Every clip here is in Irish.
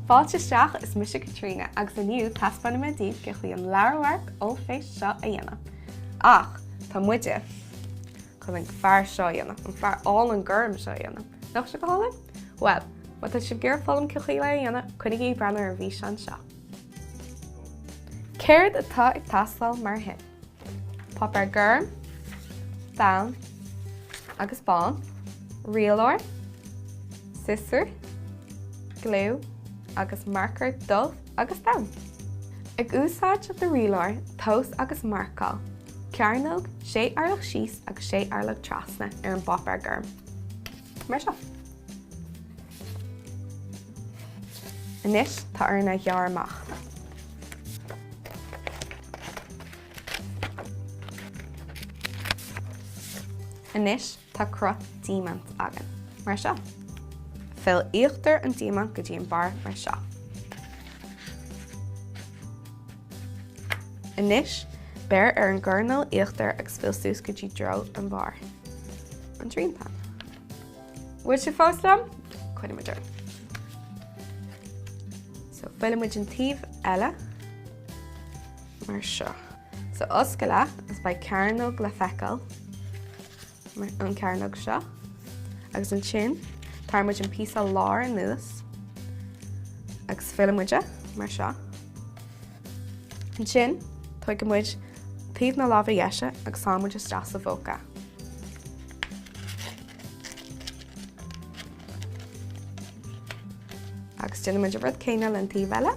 Fáilte isteach is Mise Caitríóna agus aniu taspána me díobh go chuí an leabhar ó fééis seo a dhéanamh. Ach, tá muide chun an fearr seo dhéanamh, an fearr all an gcuirm seo dhéanamh. Nach se go hála? Well, má tá sibh gur fálam go chuí le dhéanamh chunig í breannar a bhí sean seo. Céird atá ag taistil mar hin. Pop ar gcuirm, bean, agus bán, rialóir, sisir, glú, agus marcar dubh agus dam. Ag úsáid de rialóir, tós agus marcáil, cearnóg 6 arlach síos agus 6 arlach trasna ar an bop ar gcuirm. Mar seo. Inis tá arna ghearr amach. Inis tá crut díomant agan. Mar seo. Fill íochtar an díomant go dtí an bar mar seo. Inis, bear ar an gcurneal íochtar agus fill sús go dtí dro an bhar. An trín pan. Bhuail sé fós lam? Cuidim idir. So fill muid an taobh eile mar seo. So os go leat is ba cearnóg le feiceáil mar an cearnóg seo agus an sin tar muid an píosa lár an nuas agus fill muide mar seo. An sin tuig go muid taobh na lábhar dhéise agus sá muid isteach sa bhóca. Agus duna muid a rud céine le an taobh eile.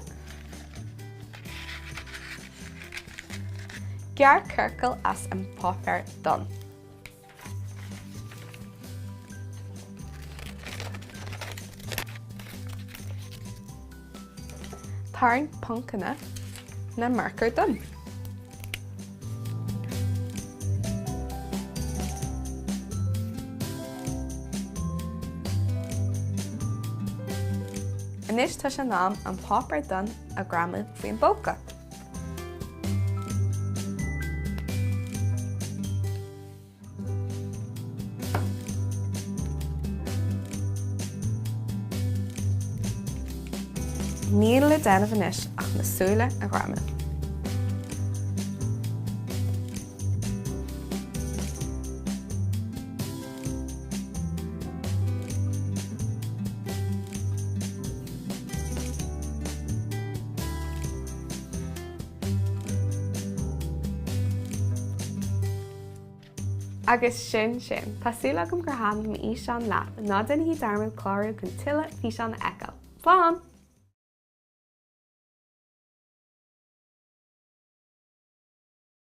Gear circle as an popper done. Tarn punkana na marker done. Inis tá sé nám an popper done a gramad faoin bóca. Níl le déanamh inis ach na súile a gramad. Agus sin, tá súla gom gur háim í seán leat, ná den hí darmid chlárú chun tuile hí seán eáil. Slán!